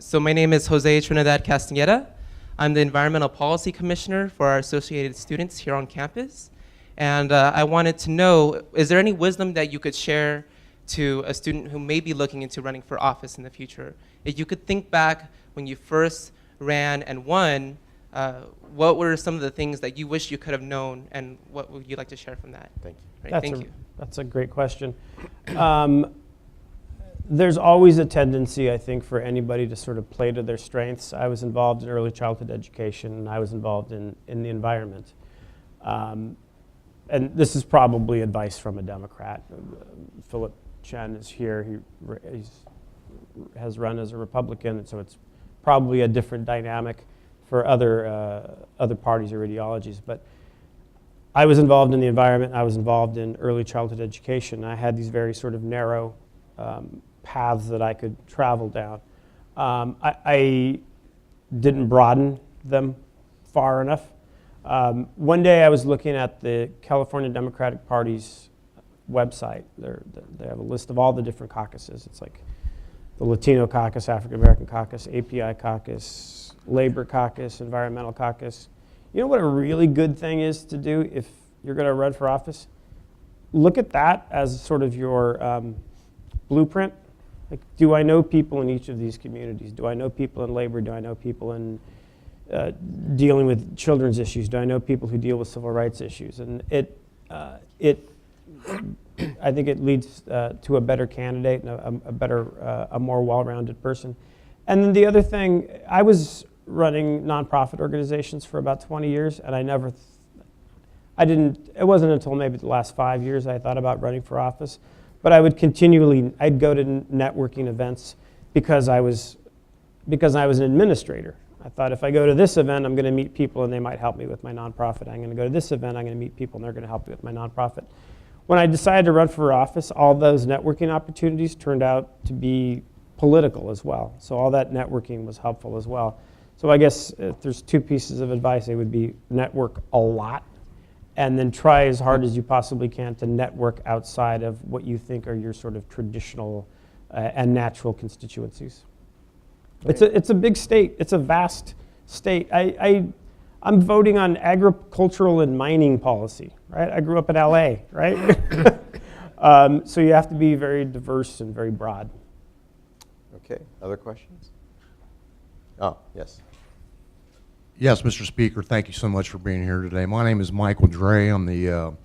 So my name is Jose Trinidad Castaneda. I'm the Environmental Policy Commissioner for our associated students here on campus. And I wanted to know, is there any wisdom that you could share to a student who may be looking into running for office in the future? If you could think back when you first ran and won, what were some of the things that you wish you could have known, and what would you like to share from that? Thank you. Right, thank you. That's a great question. There's always a tendency, I think, for anybody to sort of play to their strengths. I was involved in early childhood education, and I was involved in the environment. And this is probably advice from a Democrat. Philip Chen is here. He has run as a Republican, and so it's probably a different dynamic for other parties or ideologies. But I was involved in the environment. I was involved in early childhood education. I had these very sort of narrow paths that I could travel down. I didn't broaden them far enough. One day I was looking at the California Democratic Party's website. They have a list of all the different caucuses. It's like the Latino caucus, African American caucus, API caucus, Labor caucus, Environmental caucus. You know what a really good thing is to do if you're going to run for office? Look at that as sort of your blueprint. Like, do I know people in each of these communities? Do I know people in labor? Do I know people in dealing with children's issues? Do I know people who deal with civil rights issues? And I think it leads to a better candidate and a more well-rounded person. And then the other thing, I was running nonprofit organizations for about 20 years, and it wasn't until maybe the last 5 years I thought about running for office. But I'd go to networking events because I was an administrator. I thought if I go to this event, I'm going to meet people and they might help me with my nonprofit. I'm going to go to this event, I'm going to meet people and they're going to help me with my nonprofit. When I decided to run for office, all those networking opportunities turned out to be political as well. So all that networking was helpful as well. So I guess if there's two pieces of advice, it would be network a lot, and then try as hard as you possibly can to network outside of what you think are your sort of traditional and natural constituencies. It's a big state. It's a vast state. I'm voting on agricultural and mining policy, right? I grew up in LA, right? So you have to be very diverse and very broad. Okay, other questions? Oh, yes. Yes, Mr. Speaker, thank you so much for being here today. My name is Michael Dre. I'm the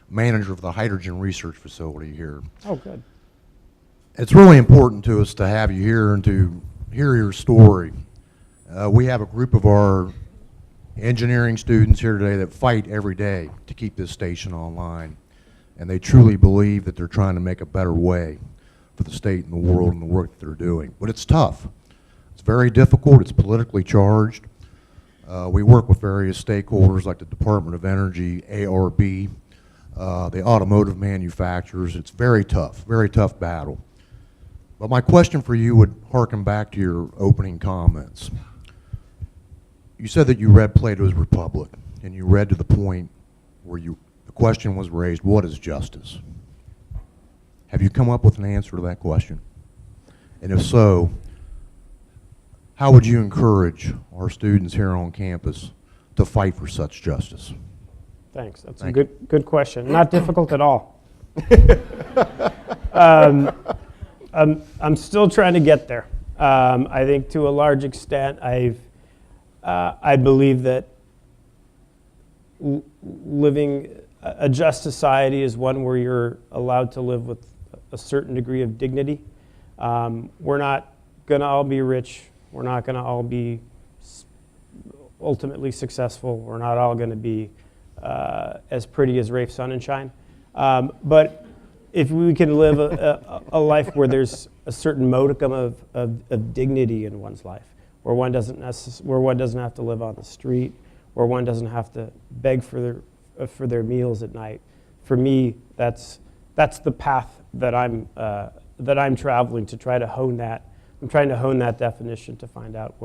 manager of the Hydrogen Research Facility here. Oh, good. It's really important to us to have you here and to hear your story. We have a group of our engineering students here today that fight every day to keep this station online, and they truly believe that they're trying to make a better way for the state and the world and the work that they're doing. But it's tough. It's very difficult. It's politically charged. We work with various stakeholders like the Department of Energy, ARB, the automotive manufacturers. It's very tough battle. But my question for you would harken back to your opening comments. You said that you read Plato's Republic, and you read to the point where the question was raised, what is justice? Have you come up with an answer to that question? And if so, how would you encourage our students here on campus to fight for such justice? Thanks. That's a good question. Not difficult at all. I'm still trying to get there. I think to a large extent, I believe that living a just society is one where you're allowed to live with a certain degree of dignity. We're not going to all be rich. We're not going to all be ultimately successful. We're not all going to be as pretty as Rafe Sonnenschein. But if we can live a life where there's a certain modicum of dignity in one's life, where one doesn't have to live on the street, where one doesn't have to beg for their meals at night, for me, that's the path that I'm traveling to try to hone that. I'm trying to hone that definition to find out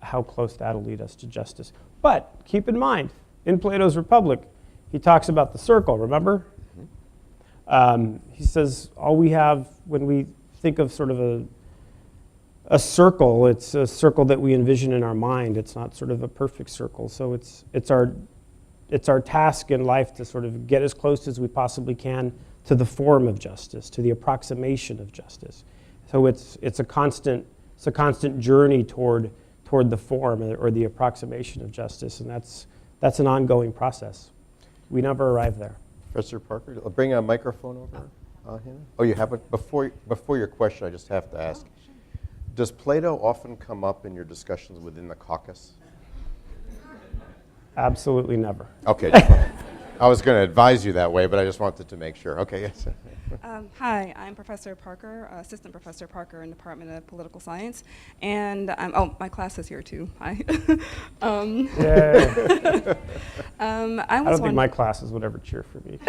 how close that'll lead us to justice. But keep in mind, in Plato's Republic, he talks about the circle, remember? He says all we have when we think of sort of a circle. It's a circle that we envision in our mind. It's not sort of a perfect circle. So it's our task in life to sort of get as close as we possibly can to the form of justice, to the approximation of justice. So it's a constant journey toward the form or the approximation of justice, and that's an ongoing process. We never arrive there. Professor Parker, I'll bring a microphone over. Hannah? Oh, you have it? Before your question, I just have to ask, does Plato often come up in your discussions within the caucus? Absolutely never. Okay. I was going to advise you that way, but I just wanted to make sure. Okay, yes. Hi, I'm Professor Parker, Assistant Professor Parker in the Department of Political Science, and my class is here too. Hi. Yeah. I don't think my classes would ever cheer for me.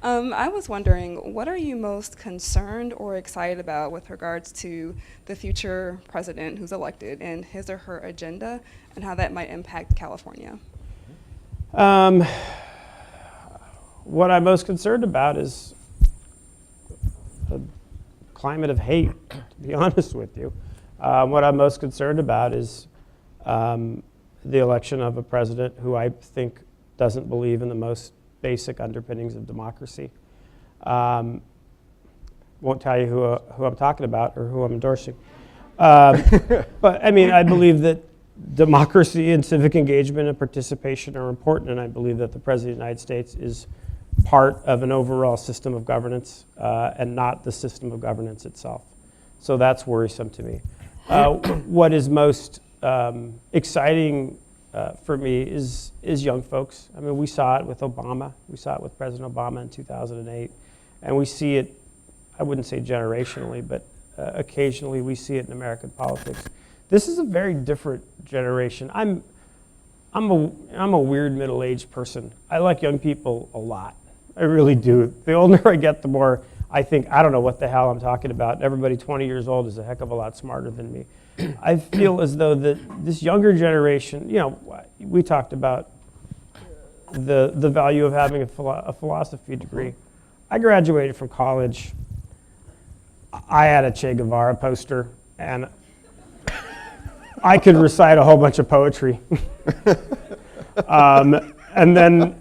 I was wondering, what are you most concerned or excited about with regards to the future president who's elected and his or her agenda, and how that might impact California? What I'm most concerned about is the climate of hate, to be honest with you. What I'm most concerned about is the election of a president who I think doesn't believe in the most basic underpinnings of democracy. Won't tell you who I'm talking about or who I'm endorsing. But I mean, I believe that democracy and civic engagement and participation are important, and I believe that the President of the United States is part of an overall system of governance and not the system of governance itself. So that's worrisome to me. What is most exciting for me is young folks. I mean, we saw it with Obama. We saw it with President Obama in 2008. And we see it, I wouldn't say generationally, but occasionally we see it in American politics. This is a very different generation. I'm a weird middle-aged person. I like young people a lot. I really do. The older I get, the more I think, I don't know what the hell I'm talking about. Everybody 20 years old is a heck of a lot smarter than me. I feel as though that this younger generation, you know, we talked about the value of having a philosophy degree. I graduated from college. I had a Che Guevara poster, and I could recite a whole bunch of poetry. And then,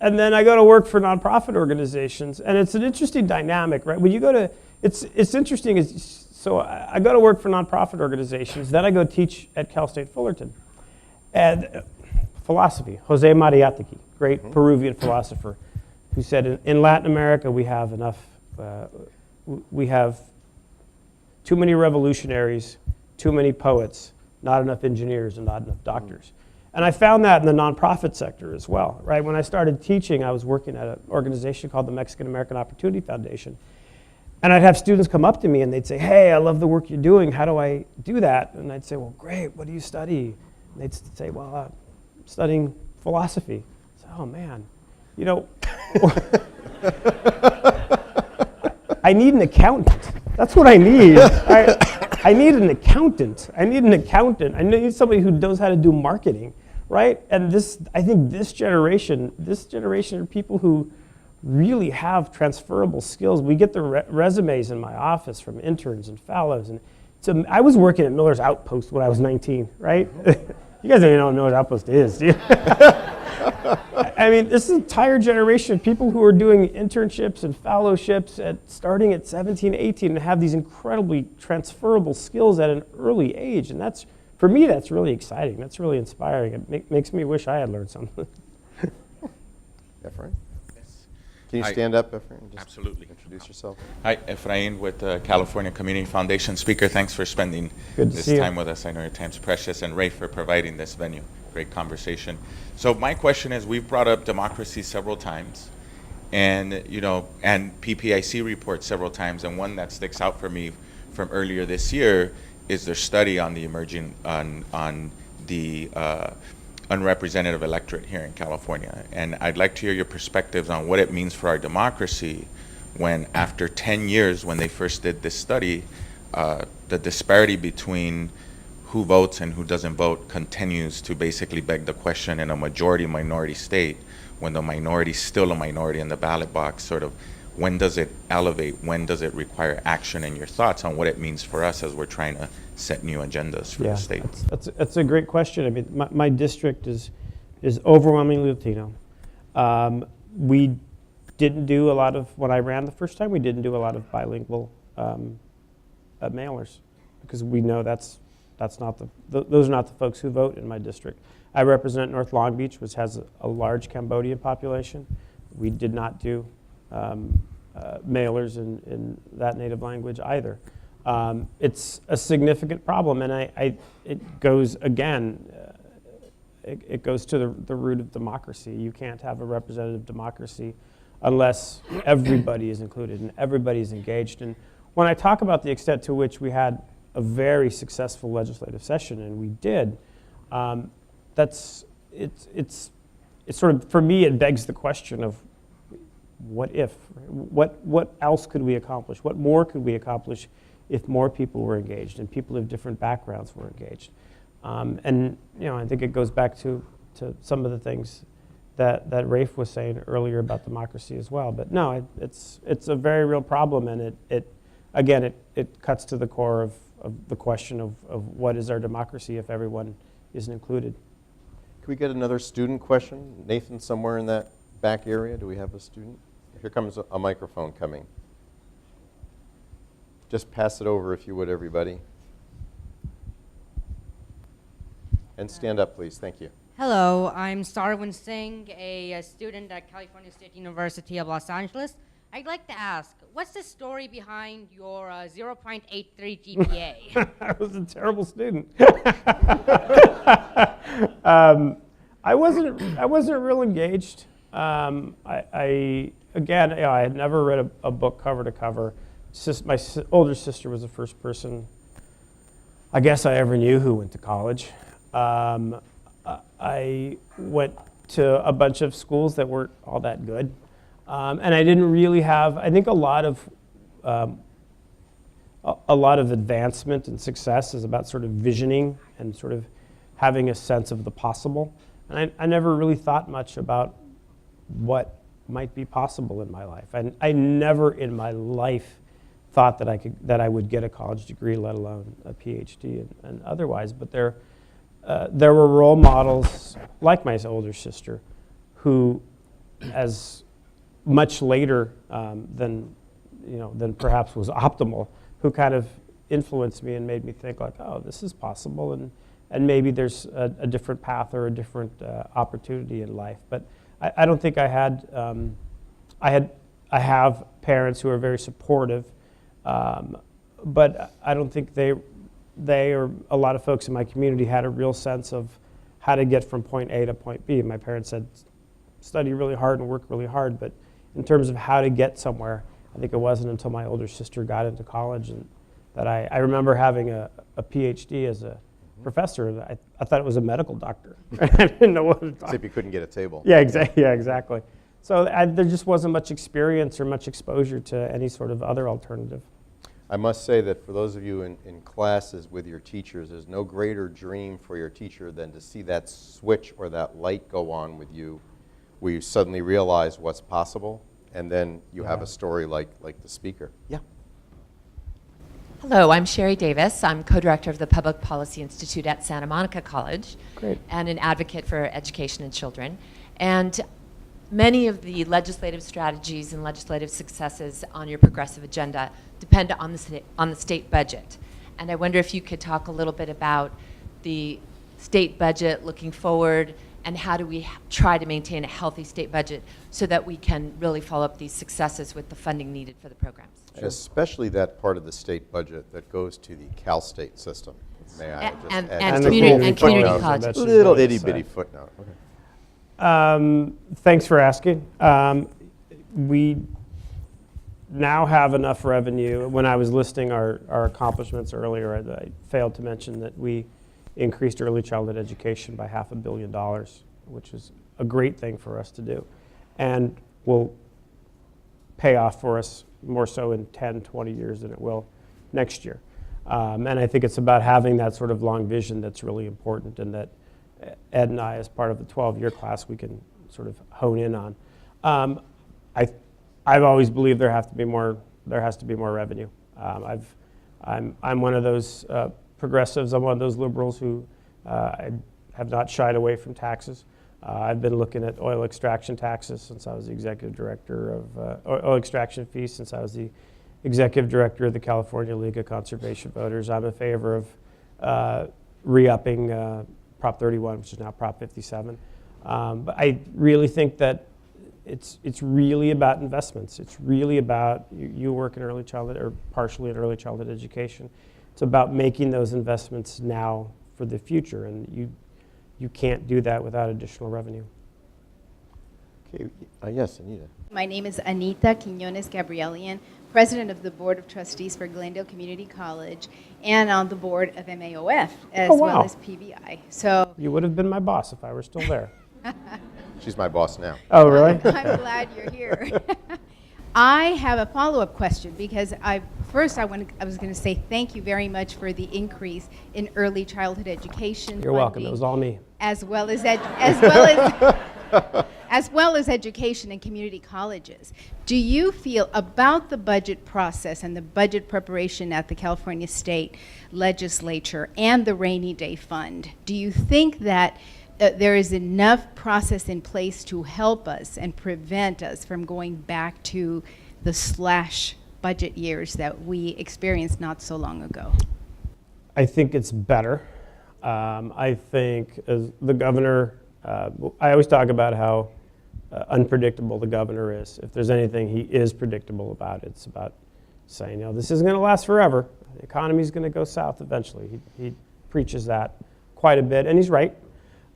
and then I go to work for nonprofit organizations, and it's an interesting dynamic, right? When you go to, it's interesting, so I go to work for nonprofit organizations, then I go teach at Cal State Fullerton. And philosophy, Jose Mariátegui, great Peruvian philosopher, who said, in Latin America we have too many revolutionaries, too many poets, not enough engineers, and not enough doctors. And I found that in the nonprofit sector as well, right? When I started teaching, I was working at an organization called the Mexican American Opportunity Foundation. And I'd have students come up to me and they'd say, hey, I love the work you're doing. How do I do that? And I'd say, well, great, what do you study? And they'd say, well, I'm studying philosophy. I said, oh man, you know, I need an accountant. That's what I need. I need an accountant. I need somebody who knows how to do marketing, right? And I think this generation are people who really have transferable skills. We get the resumes in my office from interns and fellows. And so I was working at Miller's Outpost when I was 19, right? You guys don't even know what Miller's Outpost is, do you? I mean, this is an entire generation of people who are doing internships and fellowships starting at 17, 18 and have these incredibly transferable skills at an early age. And for me, that's really exciting. That's really inspiring. It makes me wish I had learned something. Ephraim? Can you stand up, Ephraim? Just absolutely. Introduce yourself. Hi, Ephraim with the California Community Foundation. Speaker, thanks for spending this time with us. I know your time's precious. And Ray for providing this venue. Great conversation. So my question is, we've brought up democracy several times, and and PPIC reports several times, and one that sticks out for me from earlier this year is their study on the emerging on the unrepresentative electorate here in California. And I'd like to hear your perspectives on what it means for our democracy when, after 10 years, when they first did this study, the disparity between who votes and who doesn't vote continues to basically beg the question in a majority-minority state, when the minority is still a minority in the ballot box, sort of when does it elevate? When does it require action? And your thoughts on what it means for us as we're trying to set new agendas for the state? That's a great question. I mean, my district is overwhelmingly Latino. We didn't do a lot of, when I ran the first time, we didn't do a lot of bilingual mailers, because we know that's not those are not the folks who vote in my district. I represent North Long Beach, which has a large Cambodian population. We did not do mailers in that native language either. It's a significant problem, and it goes again. It goes to the root of democracy. You can't have a representative democracy unless everybody is included and everybody is engaged. And when I talk about the extent to which we had a very successful legislative session, and we did, it's sort of, for me, it begs the question of what if? What else could we accomplish? What more could we accomplish if more people were engaged and people of different backgrounds were engaged? And I think it goes back to some of the things that Rafe was saying earlier about democracy as well. But no, it's a very real problem, and it cuts to the core of the question of what is our democracy if everyone isn't included. Can we get another student question? Nathan, somewhere in that back area, do we have a student? Here comes a microphone coming. Just pass it over if you would, everybody. And stand up, please. Thank you. Hello, I'm Sarwan Singh, a student at California State University of Los Angeles. I'd like to ask, what's the story behind your 0.83 GPA? I was a terrible student. I wasn't real engaged. I had never read a book cover to cover. My older sister was the first person I guess I ever knew who went to college. I went to a bunch of schools that weren't all that good. And I didn't really have, I think a lot of advancement and success is about sort of visioning and sort of having a sense of the possible. And I never really thought much about what might be possible in my life. I never in my life thought that I would get a college degree, let alone a PhD and otherwise. But there were role models like my older sister who, as much later than perhaps was optimal, who kind of influenced me and made me think like, oh, this is possible, and maybe there's a different path or a different opportunity in life. But I don't think I had. I have parents who are very supportive, but I don't think they or a lot of folks in my community had a real sense of how to get from point A to point B. My parents said, study really hard and work really hard, but in terms of how to get somewhere, I think it wasn't until my older sister got into college and that I remember having a PhD as a professor. I thought it was a medical doctor. I didn't know what it was. Except you couldn't get a table. Yeah, exactly. So there just wasn't much experience or much exposure to any sort of other alternative. I must say that for those of you in classes with your teachers, there's no greater dream for your teacher than to see that switch or that light go on with you, where you suddenly realize what's possible, and then you have a story like the speaker. Yeah. Hello, I'm Sherry Davis. I'm co-director of the Public Policy Institute at Santa Monica College. Great. And an advocate for education and children. And many of the legislative strategies and legislative successes on your progressive agenda depend on the state budget. And I wonder if you could talk a little bit about the state budget looking forward, and how do we try to maintain a healthy state budget so that we can really follow up these successes with the funding needed for the programs. Sure. Especially that part of the state budget that goes to the Cal State system. May I just add and just a community footnote? colleges. Little itty-bitty footnote. Okay. Thanks for asking. We now have enough revenue. When I was listing our accomplishments earlier, I failed to mention that we increased early childhood education by $500 million, which is a great thing for us to do, and will pay off for us more so in 10, 20 years than it will next year. And I think it's about having that sort of long vision that's really important, and that Ed and I, as part of the 12-year class, we can sort of hone in on. I've always believed there has to be more revenue. I'm one of those progressives. I'm one of those liberals who I have not shied away from taxes. I've been looking at oil extraction taxes since I was the executive director of oil extraction fees since I was the executive director of the California League of Conservation Voters. I'm in favor of re-upping Prop 31, which is now Prop 57. But I really think that it's really about investments. It's really about, you work in early childhood or partially in early childhood education. It's about making those investments now for the future, and you can't do that without additional revenue. Okay, yes, Anita. My name is Anita Quiñones Gabrielian, president of the Board of Trustees for Glendale Community College and on the board of MAOF as well as PBI. So You would have been my boss if I were still there. She's my boss now. Oh, really? I'm glad you're here. I have a follow-up question because I was going to say thank you very much for the increase in early childhood education. You're welcome. It was all me. As well as education in community colleges. Do you feel about the budget process and the budget preparation at the California State Legislature and the Rainy Day Fund? Do you think that there is enough process in place to help us and prevent us from going back to the slash budget years that we experienced not so long ago? I think it's better. I think as the governor, I always talk about how unpredictable the governor is. If there's anything he is predictable about, it's about saying, this isn't going to last forever. The economy's going to go south eventually. He preaches that quite a bit, and he's right.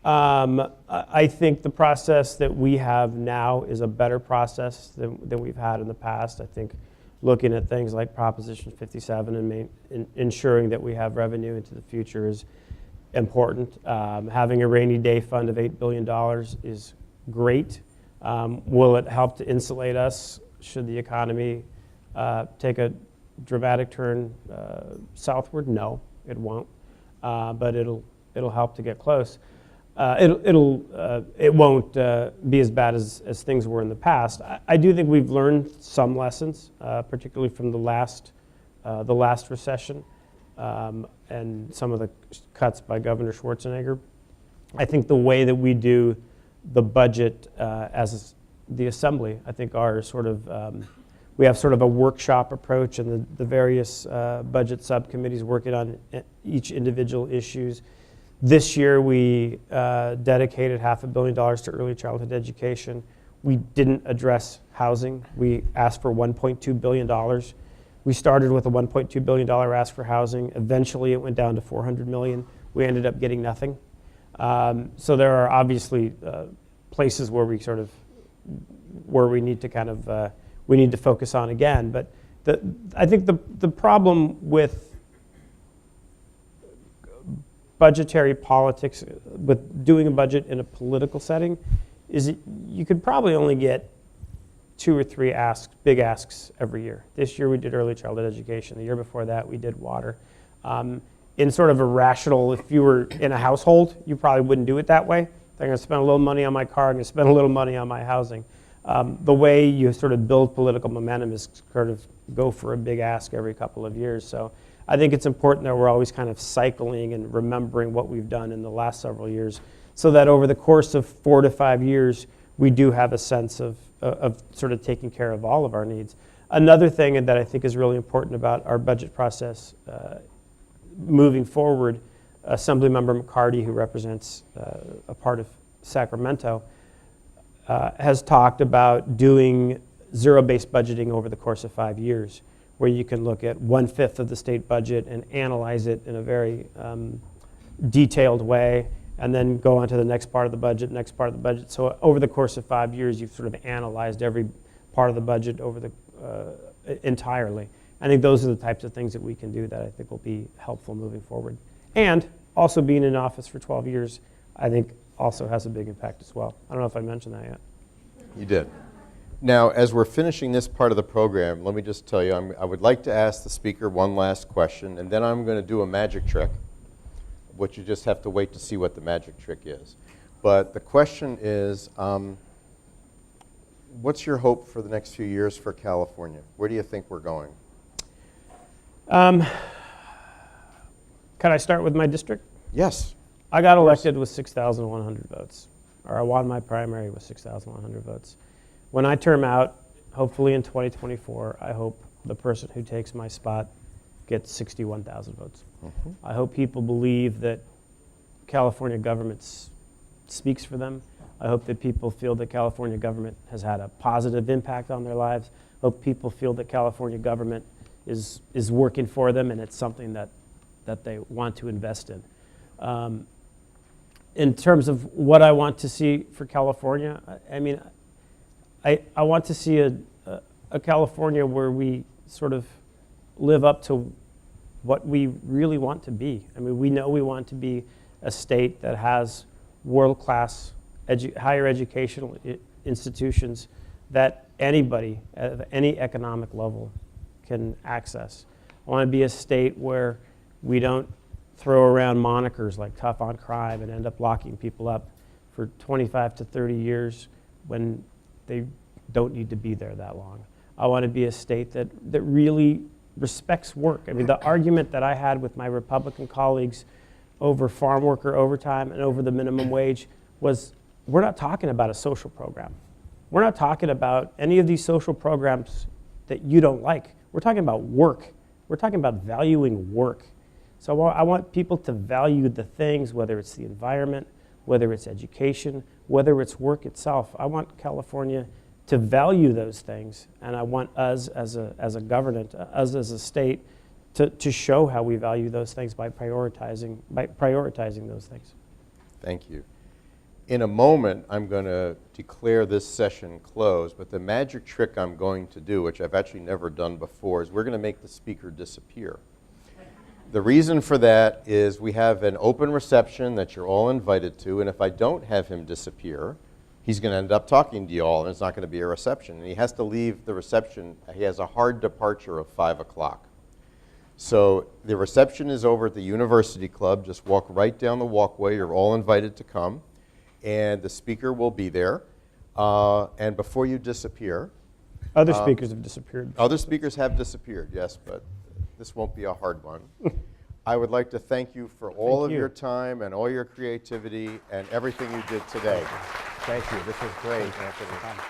I think the process that we have now is a better process than we've had in the past. I think looking at things like Proposition 57 and ensuring that we have revenue into the future is important. Having a rainy day fund of $8 billion is great. Will it help to insulate us should the economy take a dramatic turn southward? No, it won't. But it'll help to get close. It won't be as bad as things were in the past. I do think we've learned some lessons, particularly from the last recession and some of the cuts by Governor Schwarzenegger. I think the way that we do the budget as the Assembly, I think our we have sort of a workshop approach, and the various budget subcommittees working on each individual issues. This year we dedicated $500 million to early childhood education. We didn't address housing. We asked for $1.2 billion. We started with a $1.2 billion ask for housing. Eventually it went down to $400 million. We ended up getting nothing. So there are obviously places where we need to we need to focus on again. But I think the problem with budgetary politics, with doing a budget in a political setting, is you could probably only get 2 or 3 big asks every year. This year we did early childhood education. The year before that we did water. In sort of a rational, if you were in a household, you probably wouldn't do it that way. I'm going to spend a little money on my car, I'm going to spend a little money on my housing. The way you sort of build political momentum is sort of go for a big ask every couple of years. So I think it's important that we're always kind of cycling and remembering what we've done in the last several years, so that over the course of 4 to 5 years, we do have a sense of sort of taking care of all of our needs. Another thing that I think is really important about our budget process moving forward, Assemblymember McCarty, who represents a part of Sacramento, has talked about doing zero-based budgeting over the course of 5 years, where you can look at 1/5 of the state budget and analyze it in a very detailed way, and then go on to the next part of the budget, So over the course of 5 years, you've sort of analyzed every part of the budget over the entirely. I think those are the types of things that we can do that I think will be helpful moving forward. And also being in office for 12 years, I think also has a big impact as well. I don't know if I mentioned that yet. You did. Now, as we're finishing this part of the program, let me just tell you, I would like to ask the speaker one last question, and then I'm going to do a magic trick, which you just have to wait to see what the magic trick is. But the question is, What's your hope for the next few years for California? Where do you think we're going? Can I start with my district? Yes. I got elected with 6,100 votes, or I won my primary with 6,100 votes. When I term out, hopefully in 2024, I hope the person who takes my spot gets 61,000 votes. I hope people believe that California government speaks for them. I hope that people feel that California government has had a positive impact on their lives. I hope people feel that California government is working for them and it's something that they want to invest in. In terms of what I want to see for California, I mean, I want to see a California where we sort of live up to what we really want to be. I mean, we know we want to be a state that has world-class higher educational institutions that anybody at any economic level can access. I want to be a state where we don't throw around monikers like tough on crime and end up locking people up for 25 to 30 years when they don't need to be there that long. I want to be a state that really respects work. I mean, the argument that I had with my Republican colleagues over farm worker overtime and over the minimum wage was, we're not talking about a social program. We're not talking about any of these social programs that you don't like. We're talking about work. We're talking about valuing work. So I want people to value the things, whether it's the environment, whether it's education, whether it's work itself. I want California to value those things, and I want us as a government, us as a state, to show how we value those things by prioritizing those things. Thank you. In a moment, I'm going to declare this session closed, but the magic trick I'm going to do, which I've actually never done before, is we're going to make the speaker disappear. The reason for that is we have an open reception that you're all invited to, and if I don't have him disappear, he's going to end up talking to you all, and it's not going to be a reception. And he has to leave the reception. He has a hard departure of 5 o'clock. So the reception is over at the University Club. Just walk right down the walkway. You're all invited to come. And the speaker will be there. And before you disappear... Other speakers have disappeared. Other speakers have disappeared, yes, but this won't be a hard one. I would like to thank you for all of your time and all your creativity and everything you did today. Thank you. This was great, Anthony.